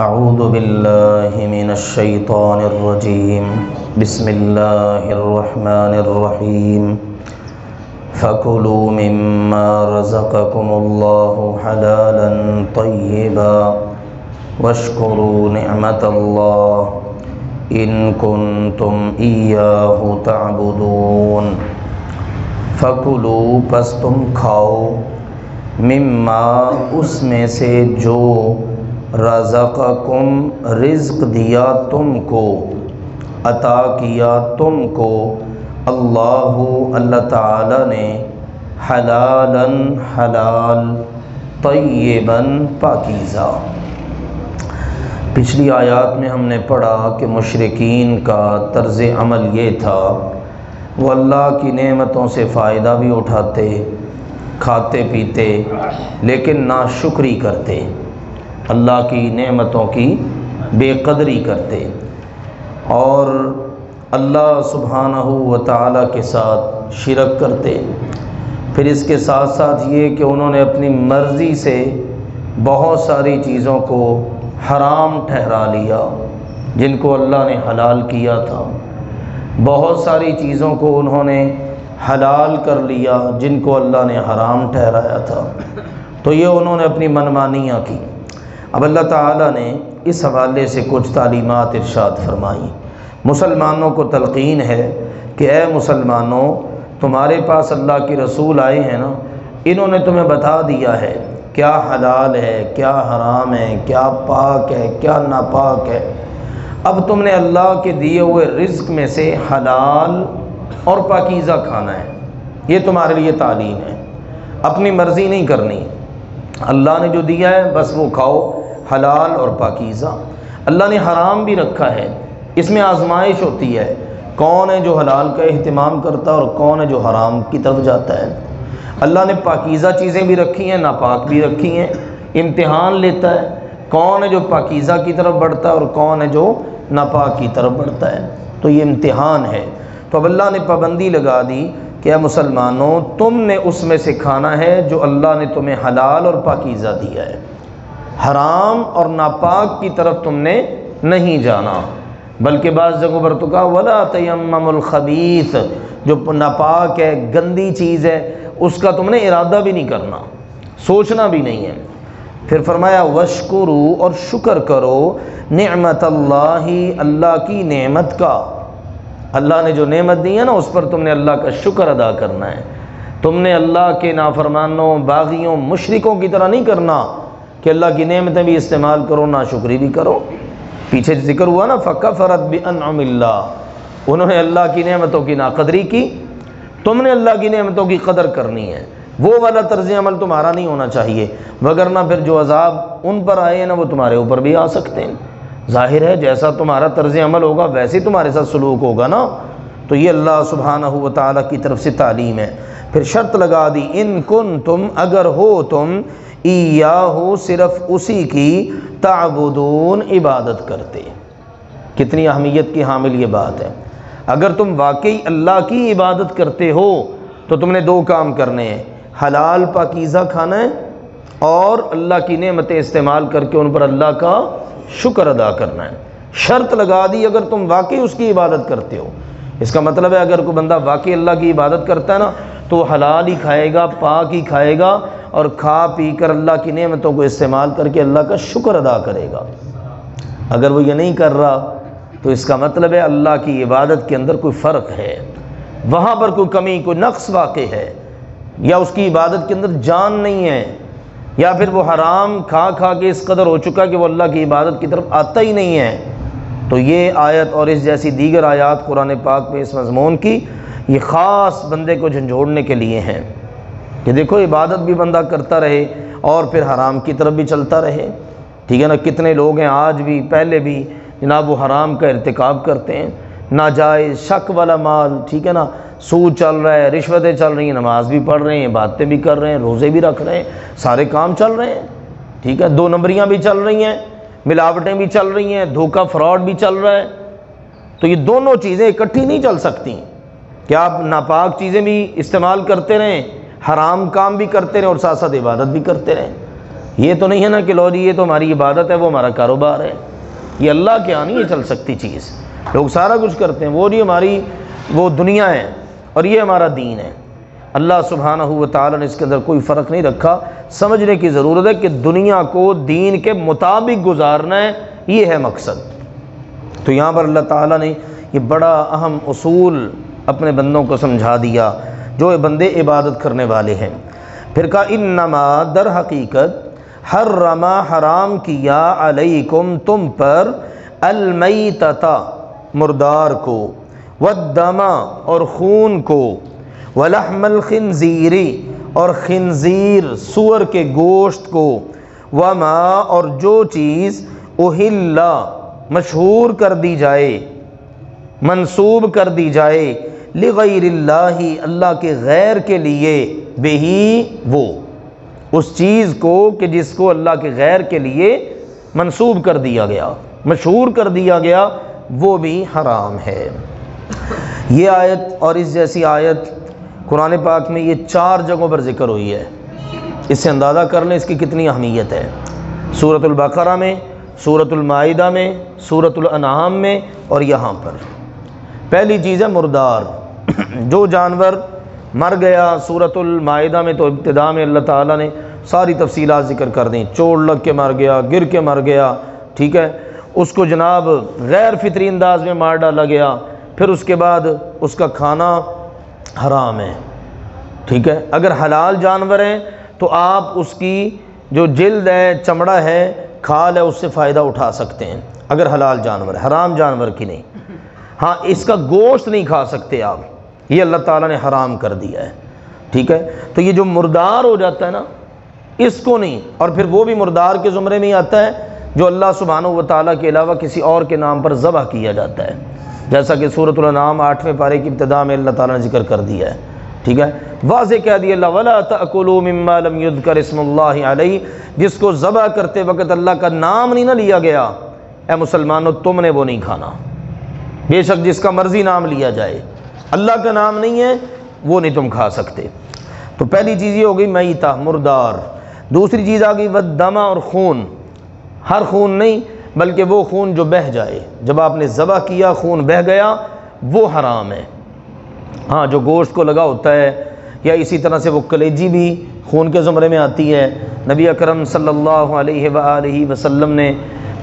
اعوذ باللہ من الشیطان الرجیم بسم اللہ الرحمن الرحیم فَكُلُوا مِمَّا رَزَقَكُمُ اللَّهُ حَلَالًا طَيِّبًا وَاشْكُرُوا نِعْمَةَ اللَّهِ إِن كُنتُمْ إِيَّاهُ تَعْبُدُونَ فَكُلُوا پس تم کھاؤ مما اس میں سے جو رزقکم رزق دیا تم کو، عطا کیا تم کو اللہ تعالی نے، حلالاً حلال، طیباً پاکیزہ۔ پچھلی آیات میں ہم نے پڑھا کہ مشرکین کا طرز عمل یہ تھا، وہ اللہ کی نعمتوں سے فائدہ بھی اٹھاتے، کھاتے پیتے، لیکن ناشکری کرتے، اللہ کی نعمتوں کی بے قدری کرتے، اور اللہ سبحانہ و تعالیٰ کے ساتھ شرک کرتے۔ پھر اس کے ساتھ ساتھ یہ کہ انہوں نے اپنی مرضی سے بہت ساری چیزوں کو حرام ٹھہرا لیا جن کو اللہ نے حلال کیا تھا، بہت ساری چیزوں کو انہوں نے حلال کر لیا جن کو اللہ نے حرام ٹھہرایا تھا۔ تو یہ انہوں نے اپنی منمانیاں کی۔ اب اللہ تعالیٰ نے اس حوالے سے کچھ تعلیمات ارشاد فرمائی۔ مسلمانوں کو تلقین ہے کہ اے مسلمانوں، تمہارے پاس اللہ کے رسول آئے ہیں نا، انہوں نے تمہیں بتا دیا ہے کیا حلال ہے، کیا حرام ہے، کیا پاک ہے، کیا ناپاک ہے۔ اب تم نے اللہ کے دیے ہوئے رزق میں سے حلال اور پاکیزہ کھانا ہے، یہ تمہارے لیے تعلیم ہے۔ اپنی مرضی نہیں کرنی، اللہ نے جو دیا ہے بس وہ کھاؤ، حلال اور پاکیزہ۔ اللہ نے حرام بھی رکھا ہے، اس میں آزمائش ہوتی ہے، کون ہے جو حلال کا اہتمام کرتا ہے اور کون ہے جو حرام کی طرف جاتا ہے۔ اللہ نے پاکیزہ چیزیں بھی رکھی ہیں، ناپاک بھی رکھی ہیں، امتحان لیتا ہے کون ہے جو پاکیزہ کی طرف بڑھتا ہے اور کون ہے جو ناپاک کی طرف بڑھتا ہے، تو یہ امتحان ہے۔ تو اب اللہ نے پابندی لگا دی کہ اے مسلمانوں، تم نے اس میں سے کھانا ہے جو اللہ نے تمہیں حلال اور پاکیزہ دیا ہے، حرام اور ناپاک کی طرف تم نے نہیں جانا۔ بلکہ بعض جگہوں پر تو کہا وَلَا تَيَمَّمُوا الْخَبِيثَ، جو ناپاک ہے، گندی چیز ہے، اس کا تم نے ارادہ بھی نہیں کرنا، سوچنا بھی نہیں ہے۔ پھر فرمایا وَاشْكُرُوا، اور شکر کرو، نعمت اللہ، اللہ کی نعمت کا۔ اللہ نے جو نعمت دی ہے نا، اس پر تم نے اللہ کا شکر ادا کرنا ہے۔ تم نے اللہ کے نافرمانوں، باغیوں، مشرکوں کی طرح نہیں کرنا کہ اللہ کی نعمتیں بھی استعمال کرو، ناشکری بھی کرو۔ پیچھے ذکر ہوا نا فَكَفَرَتْ بِأَنْعُمِ اللَّهِ، انہوں نے اللہ کی نعمتوں کی ناقدری کی۔ تم نے اللہ کی نعمتوں کی قدر کرنی ہے، وہ والا طرز عمل تمہارا نہیں ہونا چاہیے، وگرنہ پھر جو عذاب ان پر آئے ہیں نا، وہ تمہارے اوپر بھی آ سکتے ہیں۔ ظاہر ہے جیسا تمہارا طرز عمل ہوگا ویسے ہی تمہارے ساتھ سلوک ہوگا نا۔ تو یہ اللہ سبحانہ و تعالیٰ کی طرف سے تعلیم ہے۔ پھر شرط لگا دی، ان کنتم، اگر ہو تم، ایاہ، صرف اسی کی، تعبدون، عبادت کرتے۔ کتنی اہمیت کی حامل یہ بات ہے۔ اگر تم واقعی اللہ کی عبادت کرتے ہو تو تم نے دو کام کرنے ہیں، حلال پاکیزہ کھانا ہے اور اللہ کی نعمتیں استعمال کر کے ان پر اللہ کا شکر ادا کرنا ہے۔ شرط لگا دی اگر تم واقعی اس کی عبادت کرتے ہو۔ اس کا مطلب ہے اگر کوئی بندہ واقعی اللہ کی عبادت کرتا ہے نا، تو وہ حلال ہی کھائے گا، پاک ہی کھائے گا، اور کھا پی کر اللہ کی نعمتوں کو استعمال کر کے اللہ کا شکر ادا کرے گا۔ اگر وہ یہ نہیں کر رہا تو اس کا مطلب ہے اللہ کی عبادت کے اندر کوئی فرق ہے، وہاں پر کوئی کمی، کوئی نقص واقع ہے، یا اس کی عبادت کے اندر جان نہیں ہے، یا پھر وہ حرام کھا کھا کے اس قدر ہو چکا کہ وہ اللہ کی عبادت کی طرف آتا ہی نہیں ہے۔ تو یہ آیت اور اس جیسی دیگر آیات قرآن پاک میں اس مضمون کی، یہ خاص بندے کو جھنجھوڑنے کے لیے ہیں کہ دیکھو عبادت بھی بندہ کرتا رہے اور پھر حرام کی طرف بھی چلتا رہے۔ ٹھیک ہے نا، کتنے لوگ ہیں آج بھی، پہلے بھی جناب، وہ حرام کا ارتکاب کرتے ہیں، ناجائز شک والا مال، ٹھیک ہے نا، سود چل رہا ہے، رشوتیں چل رہی ہیں، نماز بھی پڑھ رہے ہیں، عبادتیں بھی کر رہے ہیں، روزے بھی رکھ رہے ہیں، سارے کام چل رہے ہیں، ٹھیک ہے، دو نمبریاں بھی چل رہی ہیں، ملاوٹیں بھی چل رہی ہیں، دھوکہ فراڈ بھی چل رہا ہے۔ تو یہ دونوں چیزیں اکٹھی نہیں چل سکتی کہ آپ ناپاک چیزیں بھی استعمال کرتے رہیں، حرام کام بھی کرتے رہیں اور ساتھ ساتھ عبادت بھی کرتے رہیں۔ یہ تو نہیں ہے نا کہ لو جی یہ تو ہماری عبادت ہے، وہ ہمارا کاروبار ہے، یہ اللہ کے یہاں نہیں یہ چل سکتی چیز۔ لوگ سارا کچھ کرتے ہیں، وہ جی ہماری وہ دنیا ہے اور یہ ہمارا دین ہے۔ اللہ سبحانہ و تعالیٰ نے اس کے اندر کوئی فرق نہیں رکھا۔ سمجھنے کی ضرورت ہے کہ دنیا کو دین کے مطابق گزارنا ہے، یہ ہے مقصد۔ تو یہاں پر اللہ تعالیٰ نے یہ بڑا اہم اصول اپنے بندوں کو سمجھا دیا جو بندے عبادت کرنے والے ہیں۔ پھر کہا انما در حقیقت حرم حرام کیا علیکم تم پر المیتۃ مردار کو، والدم اور خون کو، ولحم الخنزیر اور خنزیر سور کے گوشت کو، وما اور جو چیز اہل مشہور کر دی جائے، منسوب کر دی جائے، لغیر اللہ اللہ کے غیر کے لیے، بہی وہ اس چیز کو کہ جس کو اللہ کے غیر کے لیے منسوب کر دیا گیا، مشہور کر دیا گیا، وہ بھی حرام ہے۔ یہ آیت اور اس جیسی آیت قرآن پاک میں یہ 4 جگہوں پر ذکر ہوئی ہے۔ اس سے اندازہ کر لیں اس کی کتنی اہمیت ہے۔ سورۃ البقرہ میں، سورۃ المائدہ میں، سورۃ الانعام میں اور یہاں پر۔ پہلی چیز ہے مردار، جو جانور مر گیا۔ سورۃ المائدہ میں تو ابتدا میں اللہ تعالیٰ نے ساری تفصیلات ذکر کر دیں، چوٹ لگ کے مر گیا، گر کے مر گیا، ٹھیک ہے، اس کو جناب غیر فطری انداز میں مار ڈالا گیا، پھر اس کے بعد اس کا کھانا حرام ہے، ٹھیک ہے۔ اگر حلال جانور ہیں تو آپ اس کی جو جلد ہے، چمڑا ہے، کھال ہے، اس سے فائدہ اٹھا سکتے ہیں اگر حلال جانور ہے، حرام جانور کی نہیں۔ ہاں اس کا گوشت نہیں کھا سکتے آپ، یہ اللہ تعالیٰ نے حرام کر دیا ہے، ٹھیک ہے۔ تو یہ جو مردار ہو جاتا ہے نا، اس کو نہیں، اور پھر وہ بھی مردار کے زمرے میں ہی آتا ہے جو اللہ سبحانہ و تعالیٰ کے علاوہ کسی اور کے نام پر ذبح کیا جاتا ہے، جیسا کہ سورۃ الانعام 8ویں پارے کی ابتدا میں اللہ تعالیٰ نے ذکر کر دیا ہے، ٹھیک ہے۔ واضح کہہ دیا اللہ وَلَا تَأْكُلُوا مِمَّا لَمْ يُذْكَرِ اسْمُ اللَّهِ عَلَيْهِ، جس کو ذبح کرتے وقت اللہ کا نام نہیں نہ لیا گیا، اے مسلمانوں تم نے وہ نہیں کھانا، بے شک جس کا مرضی نام لیا جائے، اللہ کا نام نہیں ہے وہ نہیں تم کھا سکتے۔ تو پہلی چیز یہ ہو گئی میتہ، مردار۔ دوسری چیز آ گئی والدم، اور خون، ہر خون نہیں بلکہ وہ خون جو بہہ جائے، جب آپ نے ذبح کیا خون بہہ گیا وہ حرام ہے۔ ہاں جو گوشت کو لگا ہوتا ہے، یا اسی طرح سے وہ کلیجی بھی خون کے زمرے میں آتی ہے۔ نبی اکرم صلی اللہ علیہ وآلہ وسلم نے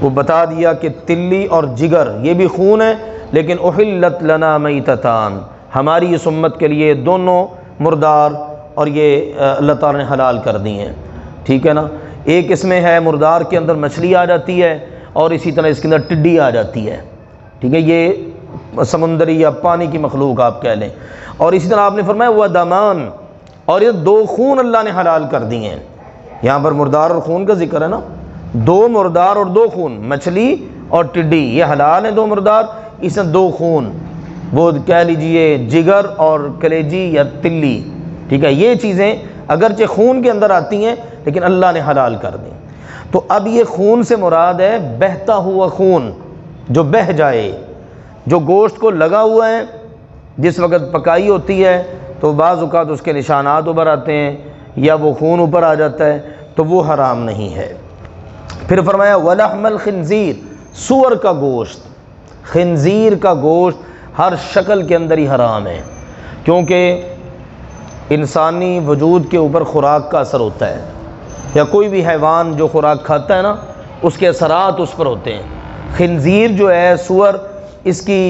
وہ بتا دیا کہ تلی اور جگر یہ بھی خون ہے، لیکن احلت لنا میتتان، ہماری اس امت کے لیے دونوں مردار اور یہ اللہ تعالیٰ نے حلال کر دی ہیں، ٹھیک ہے نا۔ ایک اس میں ہے مردار کے اندر مچھلی آ جاتی ہے، اور اسی طرح اس کے اندر ٹڈی آ جاتی ہے، ٹھیک ہے، یہ سمندری یا پانی کی مخلوق آپ کہہ لیں۔ اور اسی طرح آپ نے فرمایا وہ دمان، اور یہ 2 خون اللہ نے حلال کر دیے ہیں۔ یہاں پر مردار اور خون کا ذکر ہے نا، 2 مردار اور 2 خون، مچھلی اور ٹڈی یہ حلال ہیں 2 مردار، اس میں 2 خون، وہ کہہ لیجئے جگر اور کلیجی یا تلی، ٹھیک ہے، یہ چیزیں اگرچہ خون کے اندر آتی ہیں لیکن اللہ نے حلال کر دی۔ تو اب یہ خون سے مراد ہے بہتا ہوا خون، جو بہہ جائے، جو گوشت کو لگا ہوا ہے، جس وقت پکائی ہوتی ہے تو بعض اوقات اس کے نشانات ابھر آتے ہیں یا وہ خون اوپر آ جاتا ہے، تو وہ حرام نہیں ہے۔ پھر فرمایا ولحم الخنزیر، سور کا گوشت، خنزیر کا گوشت ہر شکل کے اندر ہی حرام ہے، کیونکہ انسانی وجود کے اوپر خوراک کا اثر ہوتا ہے، یا کوئی بھی حیوان جو خوراک کھاتا ہے نا اس کے اثرات اس پر ہوتے ہیں۔ خنزیر جو ہے، سور، اس کی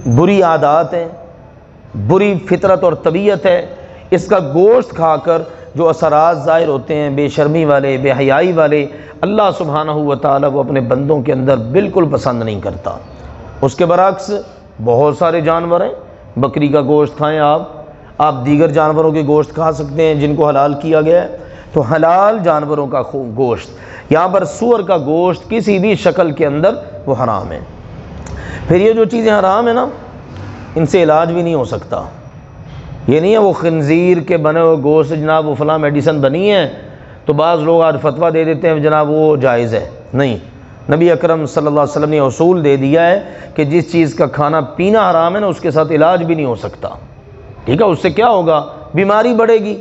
بری عادات ہیں، بری فطرت اور طبیعت ہے، اس کا گوشت کھا کر جو اثرات ظاہر ہوتے ہیں بے شرمی والے، بے حیائی والے، اللہ سبحانہ و تعالیٰ وہ اپنے بندوں کے اندر بالکل پسند نہیں کرتا۔ اس کے برعکس بہت سارے جانور ہیں، بکری کا گوشت کھائیں آپ دیگر جانوروں کے گوشت کھا سکتے ہیں جن کو حلال کیا گیا ہے، تو حلال جانوروں کا گوشت، یہاں پر سور کا گوشت کسی بھی شکل کے اندر وہ حرام ہے۔ پھر یہ جو چیزیں حرام ہیں نا، ان سے علاج بھی نہیں ہو سکتا۔ یہ نہیں ہے وہ خنزیر کے بنے ہوئے گوشت جناب وہ فلاں میڈیسن بنی ہے تو بعض لوگ آج فتویٰ دے دیتے ہیں جناب وہ جائز ہے، نہیں، نبی اکرم صلی اللہ علیہ وسلم نے اصول دے دیا ہے کہ جس چیز کا کھانا پینا حرام ہے نا اس کے ساتھ علاج بھی نہیں ہو سکتا، ٹھیک ہے، اس سے کیا ہوگا؟ بیماری بڑھے گی،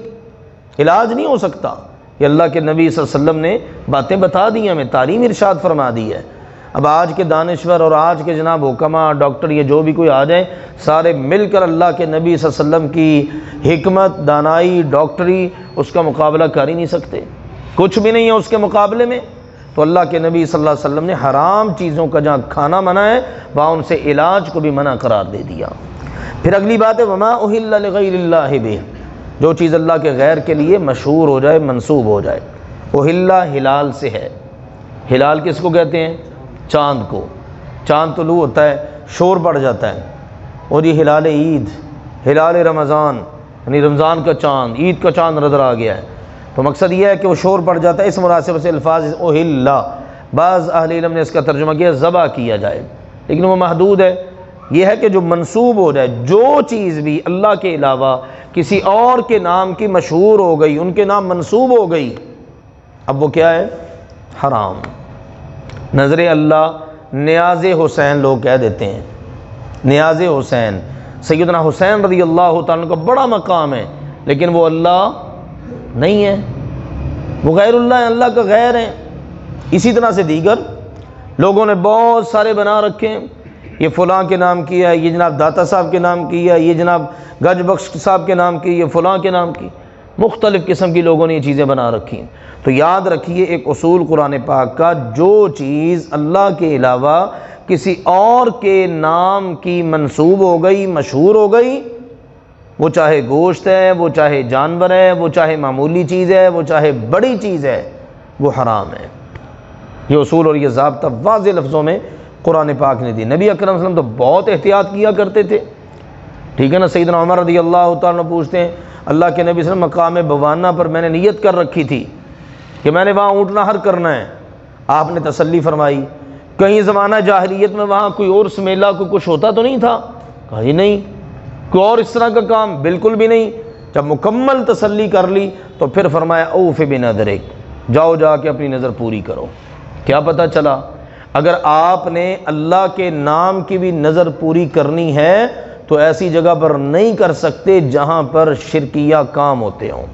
علاج نہیں ہو سکتا۔ یہ اللہ کے نبی صلی اللہ علیہ وسلم نے باتیں بتا دی ہیں، ہمیں تعلیم ارشاد فرما دی ہے۔ اب آج کے دانشور اور آج کے جناب حکما ڈاکٹر یہ جو بھی کوئی آ جائیں، سارے مل کر اللہ کے نبی صلی اللہ علیہ وسلم کی حکمت، دانائی، ڈاکٹری اس کا مقابلہ کر ہی نہیں سکتے، کچھ بھی نہیں ہے اس کے مقابلے میں۔ تو اللہ کے نبی صلی اللہ علیہ وسلم نے حرام چیزوں کا جہاں کھانا منع ہے وہاں ان سے علاج کو بھی منع قرار دے دیا۔ پھر اگلی بات ہے وما اہل لغیر اللہ بہ، جو چیز اللہ کے غیر کے لیے مشہور ہو جائے، منسوب ہو جائے۔ اہل ہلال سے ہے، ہلال کس کو کہتے ہیں؟ چاند کو۔ چاند طلوع ہوتا ہے، شور پڑ جاتا ہے، اور یہ ہلال عید، ہلال رمضان، یعنی رمضان کا چاند، عید کا چاند نظر آ گیا ہے، تو مقصد یہ ہے کہ وہ شور پڑ جاتا ہے، اس مناسبت سے الفاظ اہل، بعض اہل علم نے اس کا ترجمہ کیا ذبح کیا جائے، لیکن وہ محدود ہے۔ یہ ہے کہ جو منسوب ہو جائے، جو چیز بھی اللہ کے علاوہ کسی اور کے نام کی مشہور ہو گئی، ان کے نام منسوب ہو گئی، اب وہ کیا ہے؟ حرام۔ نظر اللہ، نیاز حسین لوگ کہہ دیتے ہیں، نیاز حسین، سیدنا حسین رضی اللہ تعالیٰ کا بڑا مقام ہے، لیکن وہ اللہ نہیں ہے، وہ غیر اللہ ہے، اللہ کا غیر ہے۔ اسی طرح سے دیگر لوگوں نے بہت سارے بنا رکھے ہیں، یہ فلاں کے نام کی ہے، یہ جناب داتا صاحب کے نام کی ہے، یہ جناب گج بخش صاحب کے نام کی، یہ فلاں کے نام کی، مختلف قسم کی لوگوں نے یہ چیزیں بنا رکھی ہیں۔ تو یاد رکھیے ایک اصول قرآن پاک کا، جو چیز اللہ کے علاوہ کسی اور کے نام کی منسوب ہو گئی، مشہور ہو گئی، وہ چاہے گوشت ہے، وہ چاہے جانور ہے، وہ چاہے معمولی چیز ہے، وہ چاہے بڑی چیز ہے، وہ حرام ہے۔ یہ اصول اور یہ ضابطہ واضح لفظوں میں قرآن پاک نے دی۔ نبی اکرم صلی اللہ علیہ وسلم تو بہت احتیاط کیا کرتے تھے، ٹھیک ہے نا۔ سیدنا عمر رضی اللہ تعالیٰ پوچھتے ہیں اللہ کے نبی صلی اللہ علیہ وسلم مقام بوانہ پر میں نے نیت کر رکھی تھی کہ میں نے وہاں اونٹ نہر کرنا ہے، آپ نے تسلی فرمائی کہیں زمانہ جاہلیت میں وہاں کوئی اور میلہ کوئی کچھ ہوتا تو نہیں تھا؟ کہا جی نہیں، کوئی اور اس طرح کا کام بالکل بھی نہیں۔ جب مکمل تسلی کر لی تو پھر فرمایا اوف بنذرک، جاؤ جا کے اپنی نظر پوری کرو۔ کیا پتہ چلا؟ اگر آپ نے اللہ کے نام کی بھی نظر پوری کرنی ہے تو ایسی جگہ پر نہیں کر سکتے جہاں پر شرکیہ کام ہوتے ہوں۔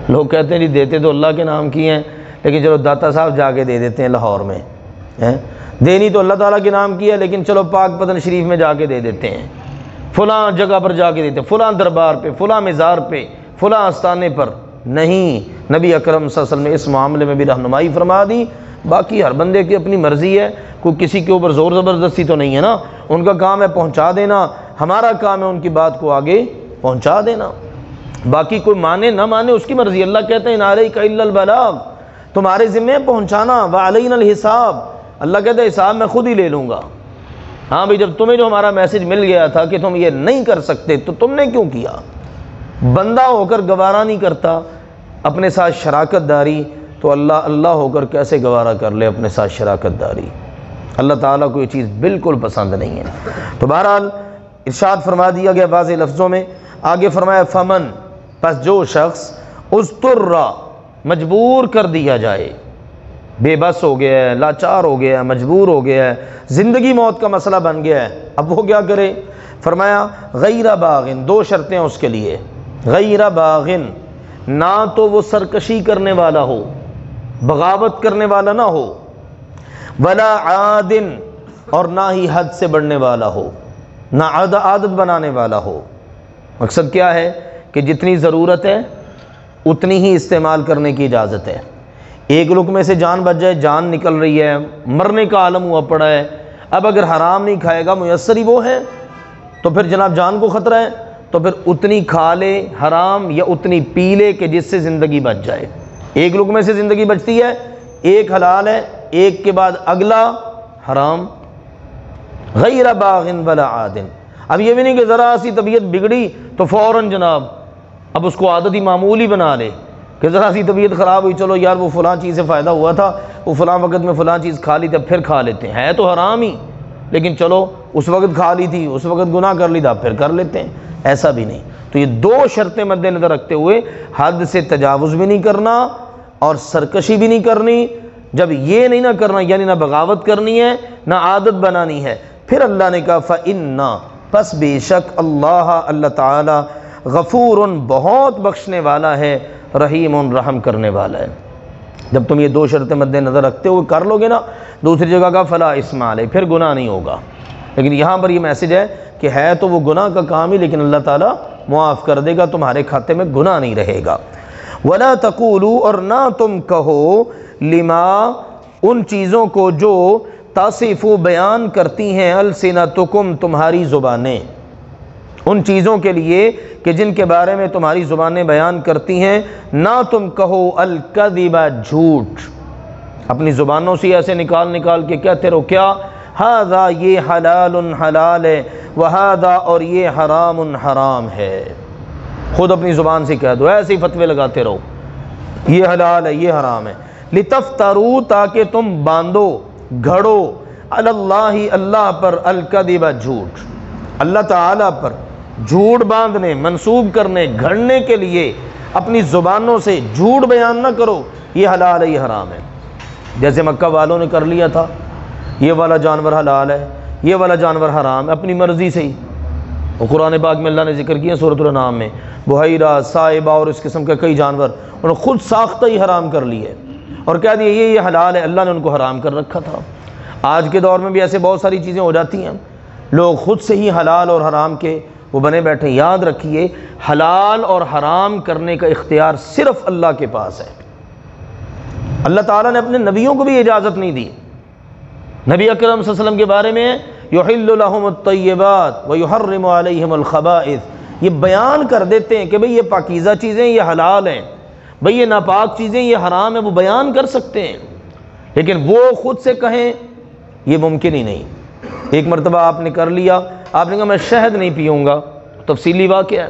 لوگ کہتے ہیں جی دیتے تو اللہ کے نام کی ہیں، لیکن چلو داتا صاحب جا کے دے دیتے ہیں لاہور میں، دینی تو اللہ تعالیٰ کے نام کی ہے لیکن چلو پاک پتن شریف میں جا کے دے دیتے ہیں، فلاں جگہ پر جا کے دیتے ہیں، فلاں دربار پہ، فلاں مزار پہ، فلاں آستانے پر نہیں۔ نبی اکرم صلی اللہ علیہ وسلم نے اس معاملے میں بھی رہنمائی فرما دی۔ باقی ہر بندے کی اپنی مرضی ہے، کوئی کسی کے اوپر زور زبردستی تو نہیں ہے نا، ان کا کام ہے پہنچا دینا، ہمارا کام ہے ان کی بات کو آگے پہنچا دینا۔ باقی کوئی مانے نہ مانے اس کی مرضی۔ اللہ کہتے ہیں ان علیک الا البلاغ، تمہارے ذمہ پہنچانا، وعلینا الحساب، اللہ کہتے ہیں حساب میں خود ہی لے لوں گا۔ ہاں بھئی جب تمہیں جو ہمارا میسج مل گیا تھا کہ تم یہ نہیں کر سکتے تو تم نے کیوں کیا؟ بندہ ہو کر گوارا نہیں کرتا اپنے ساتھ شراکت داری، تو اللہ ہو کر کیسے گوارا کر لے اپنے ساتھ شراکت داری؟ اللہ تعالیٰ کو یہ چیز بالکل پسند نہیں ہے۔ تو بہرحال ارشاد فرما دیا گیا واضح لفظوں میں، آگے فرمایا فمن، پس جو شخص اضطر، مجبور کر دیا جائے، بے بس ہو گیا ہے، لاچار ہو گیا ہے، مجبور ہو گیا ہے، زندگی موت کا مسئلہ بن گیا ہے، اب وہ کیا کرے؟ فرمایا غیر باغن، دو شرطیں اس کے لیے، غیر باغن، نہ تو وہ سرکشی کرنے والا ہو، بغاوت کرنے والا نہ ہو، ولا عادن، اور نہ ہی حد سے بڑھنے والا ہو، نہ عادت بنانے والا ہو۔ مقصد کیا ہے کہ جتنی ضرورت ہے اتنی ہی استعمال کرنے کی اجازت ہے۔ ایک لقمے سے جان بچ جائے، جان نکل رہی ہے، مرنے کا عالم ہوا پڑا ہے، اب اگر حرام نہیں کھائے گا، میسر ہی وہ ہے، تو پھر جناب جان کو خطرہ ہے، تو پھر اتنی کھا لے حرام یا اتنی پی لے کہ جس سے زندگی بچ جائے۔ ایک لقمے سے زندگی بچتی ہے، ایک حلال ہے، ایک کے بعد اگلا حرام۔ غیر باغن ولا عادن، اب یہ بھی نہیں کہ ذرا سی طبیعت بگڑی تو فوراً جناب اب اس کو عادت ہی معمولی بنا لے کہ ذرا سی طبیعت خراب ہوئی، چلو یار وہ فلاں چیز سے فائدہ ہوا تھا، وہ فلاں وقت میں فلاں چیز کھا لی تھی، پھر کھا لیتے ہیں، ہے تو حرام ہی لیکن چلو اس وقت کھا لی تھی، اس وقت گناہ کر لی تھا، پھر کر لیتے ہیں، ایسا بھی نہیں۔ تو یہ دو شرطیں مد نظر رکھتے ہوئے حد سے تجاوز بھی نہیں کرنا اور سرکشی بھی نہیں کرنی۔ جب یہ نہیں نہ کرنا یعنی نہ بغاوت کرنی ہے نہ عادت بنانی ہے، پھر اللہ نے کہا فَإِنَّا، پس بے شک اللہ تعالی غفور، بہت بخشنے والا ہے، رحیم رحم کرنے والا ہے۔ جب تم یہ دو شرطیں مد نظر رکھتے ہوئے کر لو گے نا، دوسری جگہ کا فلا اسم علیہ، پھر گناہ نہیں ہوگا۔ لیکن یہاں پر یہ میسج ہے کہ ہے تو وہ گناہ کا کام ہی، لیکن اللہ تعالیٰ معاف کر دے گا، تمہارے کھاتے میں گناہ نہیں رہے گا۔ وَلَا تَقُولُوا، اور نہ تم کہو، لما ان چیزوں کو جو تصفو بیان کرتی ہیں، السنتکم تمہاری زبانیں، ان چیزوں کے لیے کہ جن کے بارے میں تمہاری زبانیں بیان کرتی ہیں، نہ تم کہو الکذب، جھوٹ، اپنی زبانوں سے ایسے نکال کے کہتے رہو کیا، ھذا یہ حلال حلال ہے، وھذا اور یہ حرام حرام ہے، خود اپنی زبان سے کہہ دو، ایسے ہی فتوے لگاتے رہو یہ حلال ہے یہ حرام ہے، لتفتروا تاکہ تم باندھو گھڑو، علی اللہ اللہ پر، الکذب جھوٹ، اللہ تعالیٰ پر جھوٹ باندھنے، منسوب کرنے، گھڑنے کے لیے اپنی زبانوں سے جھوٹ بیان نہ کرو، یہ حلال ہے یہ حرام ہے۔ جیسے مکہ والوں نے کر لیا تھا، یہ والا جانور حلال ہے یہ والا جانور حرام ہے، اپنی مرضی سے ہی۔ اور قرآن پاک میں اللہ نے ذکر کیا سورۃ الانعام میں، بحیرہ، صائبہ اور اس قسم کے کئی جانور انہوں نے خود ساختہ ہی حرام کر لیے اور کہہ دیا یہ حلال ہے، اللہ نے ان کو حرام کر رکھا تھا۔ آج کے دور میں بھی ایسے بہت ساری چیزیں ہو جاتی ہیں، لوگ خود سے ہی حلال اور حرام کے وہ بنے بیٹھے۔ یاد رکھیے حلال اور حرام کرنے کا اختیار صرف اللہ کے پاس ہے۔ اللہ تعالیٰ نے اپنے نبیوں کو بھی اجازت نہیں دی۔ نبی اکرم صلی اللہ علیہ وسلم کے بارے میں یحل لہم الطیبات ویحرم علیہم الخبائث، یہ بیان کر دیتے ہیں کہ بھئی یہ پاکیزہ چیزیں یہ حلال ہیں، بھئی یہ ناپاک چیزیں یہ حرام ہیں، وہ بیان کر سکتے ہیں، لیکن وہ خود سے کہیں یہ ممکن ہی نہیں۔ ایک مرتبہ آپ نے کر لیا، آپ نے کہا میں شہد نہیں پیوں گا، تفصیلی واقعہ ہے،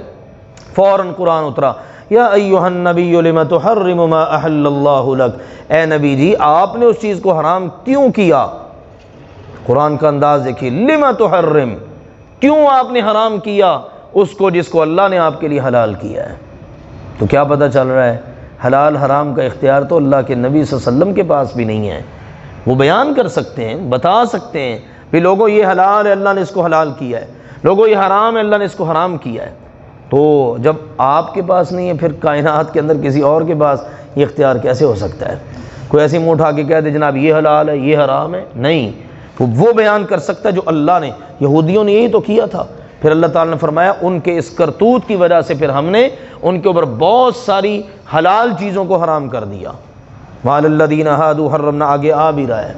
فوراً قرآن اترا، یا ایھا النبی لم تحرم ما احل اللہ لک، اے نبی جی آپ نے اس چیز کو حرام کیوں کیا؟ قرآن کا انداز دیکھیے، لم تحرم، کیوں آپ نے حرام کیا اس کو جس کو اللہ نے آپ کے لیے حلال کیا ہے؟ تو کیا پتہ چل رہا ہے حلال حرام کا اختیار تو اللہ کے نبی صلی اللہ علیہ وسلم کے پاس بھی نہیں ہے۔ وہ بیان کر سکتے ہیں، بتا سکتے ہیں کہ لوگوں یہ حلال ہے اللہ نے اس کو حلال کیا ہے، لوگوں یہ حرام ہے اللہ نے اس کو حرام کیا ہے۔ تو جب آپ کے پاس نہیں ہے پھر کائنات کے اندر کسی اور کے پاس یہ اختیار کیسے ہو سکتا ہے؟ کوئی ایسی منہ اٹھا کے کہہ دے جناب یہ حلال ہے یہ حرام ہے، نہیں، وہ بیان کر سکتا ہے جو اللہ نے۔ یہودیوں نے یہی تو کیا تھا، پھر اللہ تعالیٰ نے فرمایا ان کے اس کرتوت کی وجہ سے پھر ہم نے ان کے اوپر بہت ساری حلال چیزوں کو حرام کر دیا۔ وعلی الذین ہادوا حرمنا، آگے آ بھی رہا ہے،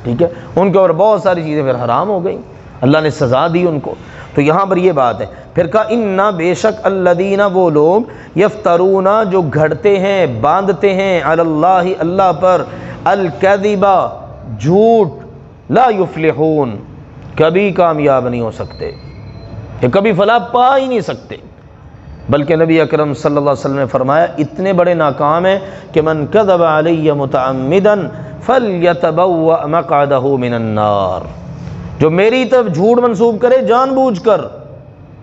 ٹھیک ہے، ان کے اوپر بہت ساری چیزیں پھر حرام ہو گئیں، اللہ نے سزا دی ان کو۔ تو یہاں پر یہ بات ہے، پھر کہا انا بے شک الذین وہ لوگ یفترون جو گھڑتے ہیں باندھتے ہیں علی اللہ اللہ پر الکذب جھوٹ لا یفلحون کبھی کامیاب نہیں ہو سکتے، کہ کبھی فلاح پا ہی نہیں سکتے۔ بلکہ نبی اکرم صلی اللہ علیہ وسلم نے فرمایا اتنے بڑے ناکام ہیں کہ من کذب علی متعمدا فلیتبوأ مقعدہ من النار، جو میری طرف جھوٹ منسوب کرے جان بوجھ کر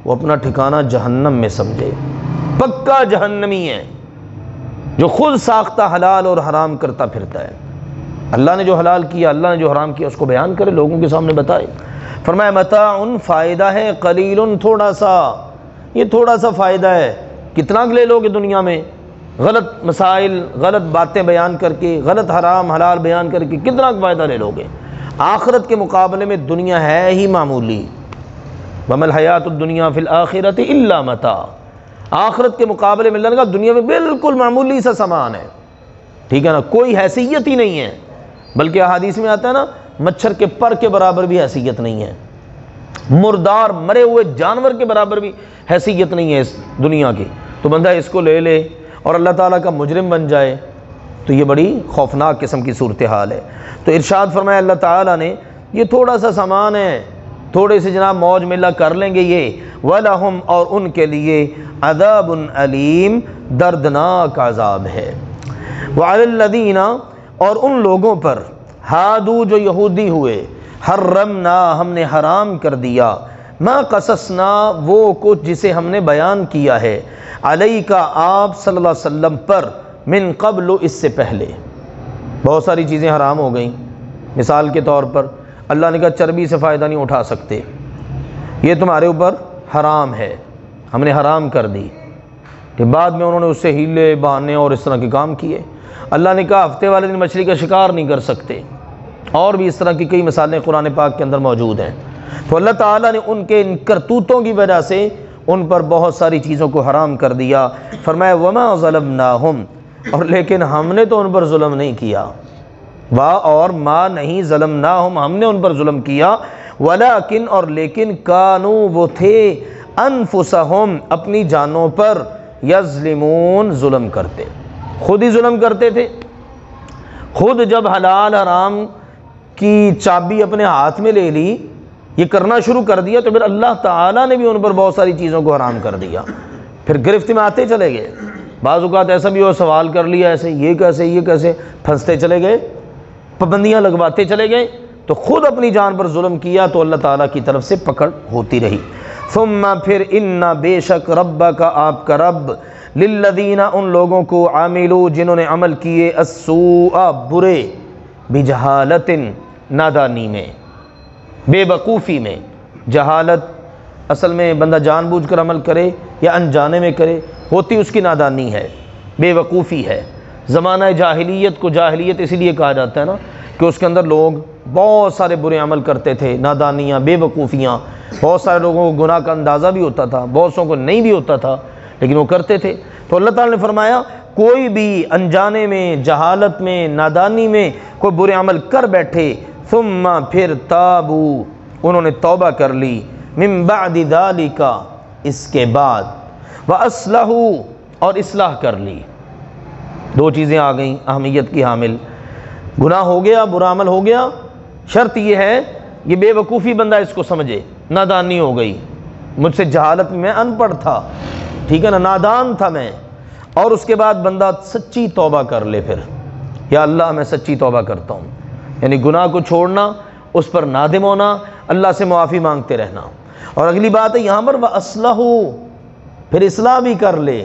وہ اپنا ٹھکانہ جہنم میں سمجھے، پکا جہنمی ہے، جو خود ساختہ حلال اور حرام کرتا پھرتا ہے۔ اللہ نے جو حلال کیا اللہ نے جو حرام کیا اس کو بیان کرے، لوگوں کے سامنے بتائے۔ فرمایا متاع فائدہ ہے، قلیل تھوڑا سا، یہ تھوڑا سا فائدہ ہے، کتنا لے لوگے دنیا میں، غلط مسائل غلط باتیں بیان کر کے، غلط حرام حلال بیان کر کے کتنا فائدہ لے لوگے؟ آخرت کے مقابلے میں دنیا ہے ہی معمولی، وَمَا الْحَيَاةُ الدُّنْيَا فِي الْآخِرَةِ إِلَّا مَتَاعٌ، آخرت کے مقابلے میں اللہ نے کہا دنیا میں بالکل معمولی سا سامان ہے، ٹھیک ہے نا، کوئی حیثیت ہی نہیں ہے، بلکہ احادیث میں آتا ہے نا مچھر کے پر کے برابر بھی حیثیت نہیں ہے، مردار مرے ہوئے جانور کے برابر بھی حیثیت نہیں ہے اس دنیا کی۔ تو بندہ اس کو لے لے اور اللہ تعالیٰ کا مجرم بن جائے تو یہ بڑی خوفناک قسم کی صورتحال ہے۔ تو ارشاد فرمایا اللہ تعالیٰ نے یہ تھوڑا سا سامان ہے، تھوڑے سے جناب موج میلہ کر لیں گے یہ، وَلَهُمْ اور ان کے لیے عذاب علیم دردناک عذاب ہے، وَعَلَى الَّذِينَ اور ان لوگوں پر ہادو جو یہودی ہوئے، حرمنا ہم نے حرام کر دیا، ما قصصنا وہ کچھ جسے ہم نے بیان کیا ہے، علیکا آپ صلی اللہ علیہ وسلم پر، من قبل اس سے پہلے بہت ساری چیزیں حرام ہو گئیں۔ مثال کے طور پر اللہ نے کہا چربی سے فائدہ نہیں اٹھا سکتے، یہ تمہارے اوپر حرام ہے، ہم نے حرام کر دی، کہ بعد میں انہوں نے اس سے ہیلے بہانے اور اس طرح کے کام کیے۔ اللہ نے کہا ہفتے والے دن مچھلی کا شکار نہیں کر سکتے، اور بھی اس طرح کی کئی مثالیں قرآن پاک کے اندر موجود ہیں۔ تو اللہ تعالیٰ نے ان کے ان کرتوتوں کی وجہ سے ان پر بہت ساری چیزوں کو حرام کر دیا۔ فرمایا وما ظلمناہم، اور لیکن ہم نے تو ان پر ظلم نہیں کیا، اور ما نہیں ظلمناہم، ہم نے ان پر ظلم کیا، ولیکن اور لیکن کانوا وہ تھے انفسہم اپنی جانوں پر یظلمون ظلم کرتے، خود ہی ظلم کرتے تھے۔ خود جب حلال حرام کی چابی اپنے ہاتھ میں لے لی، یہ کرنا شروع کر دیا، تو پھر اللہ تعالیٰ نے بھی ان پر بہت ساری چیزوں کو حرام کر دیا، پھر گرفت میں آتے چلے گئے۔ بعض اوقات ایسا بھی ہو سوال کر لیا ایسے، یہ کیسے پھنستے چلے گئے، پابندیاں لگواتے چلے گئے، تو خود اپنی جان پر ظلم کیا تو اللہ تعالیٰ کی طرف سے پکڑ ہوتی رہی۔ ثم پھر ان بے شک ربک آپ کا رب للذین ان لوگوں کو عاملوا جنہوں نے عمل کیے السوء برے بجہالت نادانی میں، بے وقوفی میں۔ جہالت اصل میں بندہ جان بوجھ کر عمل کرے یا انجانے میں کرے، ہوتی اس کی نادانی ہے، بے وقوفی ہے۔ زمانہ جاہلیت کو جاہلیت اسی لیے کہا جاتا ہے نا کہ اس کے اندر لوگ بہت سارے برے عمل کرتے تھے، نادانیاں، بے وقوفیاں۔ بہت سارے لوگوں کو گناہ کا اندازہ بھی ہوتا تھا، بہت سو کو نہیں بھی ہوتا تھا، لیکن وہ کرتے تھے۔ تو اللہ تعالیٰ نے فرمایا کوئی بھی انجانے میں، جہالت میں، نادانی میں کوئی برے عمل کر بیٹھے، ثم پھر تابوا انہوں نے توبہ کر لی، من بعد ذالک اس کے بعد، واصلحوا اور اصلاح کر لی۔ دو چیزیں آ گئیں اہمیت کی حامل، گناہ ہو گیا، برا عمل ہو گیا، شرط یہ ہے یہ بے وقوفی بندہ اس کو سمجھے، نادانی ہو گئی، مجھ سے جہالت میں ان پڑھ تھا، ٹھیک ہے نا، نادان تھا میں، اور اس کے بعد بندہ سچی توبہ کر لے، پھر یا اللہ میں سچی توبہ کرتا ہوں، یعنی گناہ کو چھوڑنا، اس پر نادم ہونا، اللہ سے معافی مانگتے رہنا۔ اور اگلی بات ہے یہاں پر وَأَصْلَحُوا، پھر اصلاح بھی کر لے۔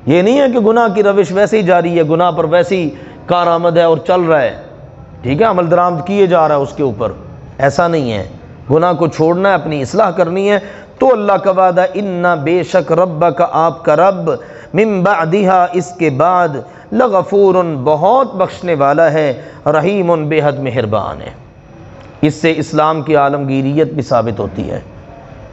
یہ نہیں ہے کہ گناہ کی روش ویسے ہی جاری ہے، گناہ پر ویسے ہی کارآمد ہے اور چل رہا ہے، ٹھیک ہے، عمل درآمد کیے جا رہا ہے اس کے اوپر، ایسا نہیں ہے۔ گناہ کو چھوڑنا ہے، اپنی اصلاح کرنی ہے۔ تو اللہ کا وعدہ ان بے شک ربک آپ کا رب من بعدہا اس کے بعد لغفور بہت بخشنے والا ہے، رحیم بے حد مہربان ہے۔ اس سے اسلام کی عالمگیریت بھی ثابت ہوتی ہے،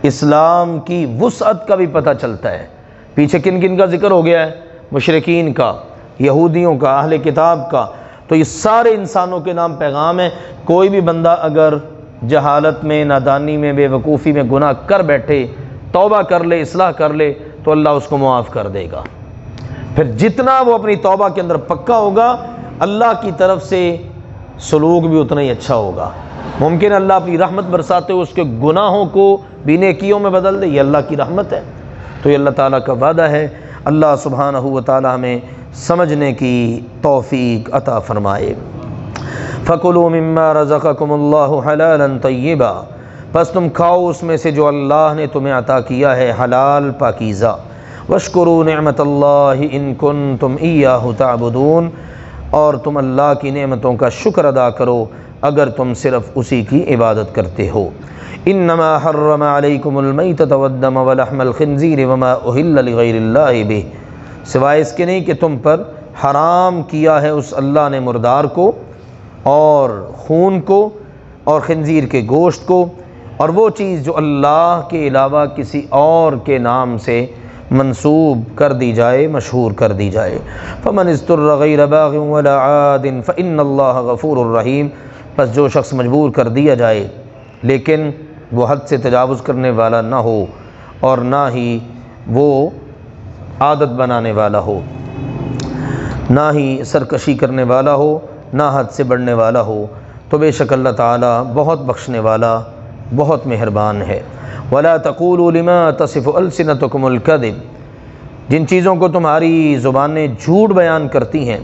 اسلام کی وسعت کا بھی پتہ چلتا ہے۔ پیچھے کن کن کا ذکر ہو گیا ہے؟ مشرکین کا، یہودیوں کا، اہل کتاب کا، تو یہ سارے انسانوں کے نام پیغام ہے۔ کوئی بھی بندہ اگر جہالت میں، نادانی میں، بے وقوفی میں گناہ کر بیٹھے، توبہ کر لے، اصلاح کر لے، تو اللہ اس کو معاف کر دے گا۔ پھر جتنا وہ اپنی توبہ کے اندر پکا ہوگا، اللہ کی طرف سے سلوک بھی اتنا ہی اچھا ہوگا۔ ممکن اللہ اپنی رحمت برساتے ہوئے اس کے گناہوں کو بھی نیکیوں میں بدل دے، یہ اللہ کی رحمت ہے۔ تو یہ اللہ تعالیٰ کا وعدہ ہے۔ اللہ سبحانہ و تعالیٰ ہمیں سمجھنے کی توفیق عطا فرمائے۔ فَكُلُوا مِمَّا رَزَقَكُمُ اللَّهُ حَلَالًا طَيِّبًا، پس تم کھاؤ اس میں سے جو اللہ نے تمہیں عطا کیا ہے حلال پاکیزہ۔ وَاشْكُرُوا نِعْمَةَ اللَّهِ إِن كُنتُمْ إِيَّاهُ تَعْبُدُونَ، اور تم اللہ کی نعمتوں کا شکر ادا کرو اگر تم صرف اسی کی عبادت کرتے ہو۔ انما حرم علیکم المیتۃ والدم ولحم الخنزیر وما اہل لغیر اللہ بہ، سوائے اس کے نہیں کہ تم پر حرام کیا ہے اس اللہ نے مردار کو اور خون کو اور خنزیر کے گوشت کو، اور وہ چیز جو اللہ کے علاوہ کسی اور کے نام سے منسوب کر دی جائے، مشہور کر دی جائے۔ فمن اضطر غیر باغ ولا عاد فإن اللہ غفور الرحیم، پس جو شخص مجبور کر دیا جائے لیکن وہ حد سے تجاوز کرنے والا نہ ہو اور نہ ہی وہ عادت بنانے والا ہو، نہ ہی سرکشی کرنے والا ہو، نہ حد سے بڑھنے والا ہو، تو بے شک اللہ تعالیٰ بہت بخشنے والا، بہت مہربان ہے۔ وَلَا تَقُولُوا لِمَا تَصِفُ أَلْسِنَتُكُمُ الْكَذِبَ، جن چیزوں کو تمہاری زبانیں جھوٹ بیان کرتی ہیں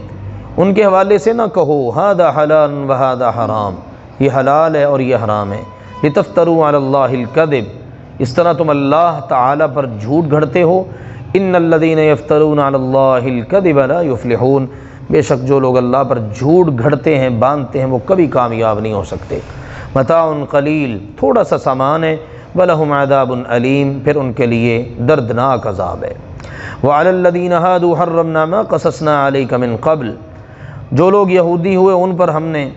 ان کے حوالے سے نہ کہو هَذَا حَلَالٌ وَهَذَا حَرَام، یہ حلال ہے اور یہ حرام ہے۔ لِتَفْتَرُوا عَلَى اللَّهِ الْكَذِبَ، اس طرح تم اللہ تعالیٰ پر جھوٹ گھڑتے ہو۔ إِنَّ الَّذِينَ يَفْتَرُونَ عَلَى اللَّهِ الْكَذِبَ لَا يُفْلِحُونَ، بے شک جو لوگ اللہ پر جھوٹ گھڑتے ہیں، باندھتے ہیں، وہ کبھی کامیاب نہیں ہو سکتے۔ متاع قلیل، تھوڑا سا سامان ہے، وَلَهُمْ عَذَابٌ أَلِيمٌ، پھر ان کے لیے دردناک عذاب ہے۔ وعلی الذین ہادوا حرمنا ما قصصنا علیک من قبل، جو لوگ یہودی ہوئے ان پر ہم نے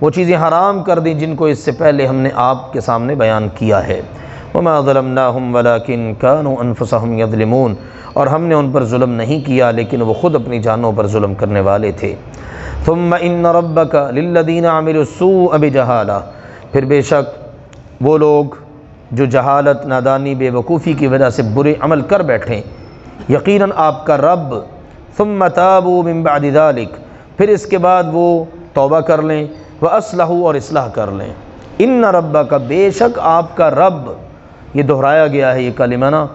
وہ چیزیں حرام کر دیں جن کو اس سے پہلے ہم نے آپ کے سامنے بیان کیا ہے۔ وما ظلمناہم ولکن کانوا انفسہم یظلمون، اور ہم نے ان پر ظلم نہیں کیا لیکن وہ خود اپنی جانوں پر ظلم کرنے والے تھے۔ ثم ان ربک للذین عملوا السوء بجہالہ، پھر بے شک وہ لوگ جو جہالت، نادانی، بے وقوفی کی وجہ سے برے عمل کر بیٹھیں، یقیناً آپ کا رب ثم تابوا من بعد ذلک، پھر اس کے بعد وہ توبہ کر لیں، وَأَصْلَحُوا، اور اصلاح کر لیں۔ ان ربک، بے شک آپ کا رب، یہ دہرایا گیا ہے یہ کلمہ نا،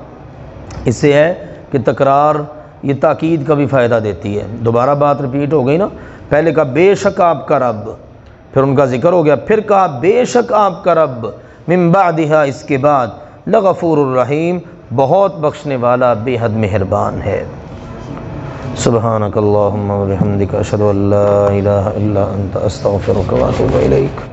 اس سے ہے کہ تکرار یہ تاکید کا بھی فائدہ دیتی ہے، دوبارہ بات رپیٹ ہو گئی نا، پہلے کہا بے شک آپ کا رب، پھر ان کا ذکر ہو گیا، پھر کہا بے شک آپ کا رب، من بعدہا، اس کے بعد، لغفور الرحیم، بہت بخشنے والا، بے حد مہربان ہے۔ سبحانک اللہم و بحمدک، اشہد ان لا الہ الا انت، استغفرک و اتوب الیک۔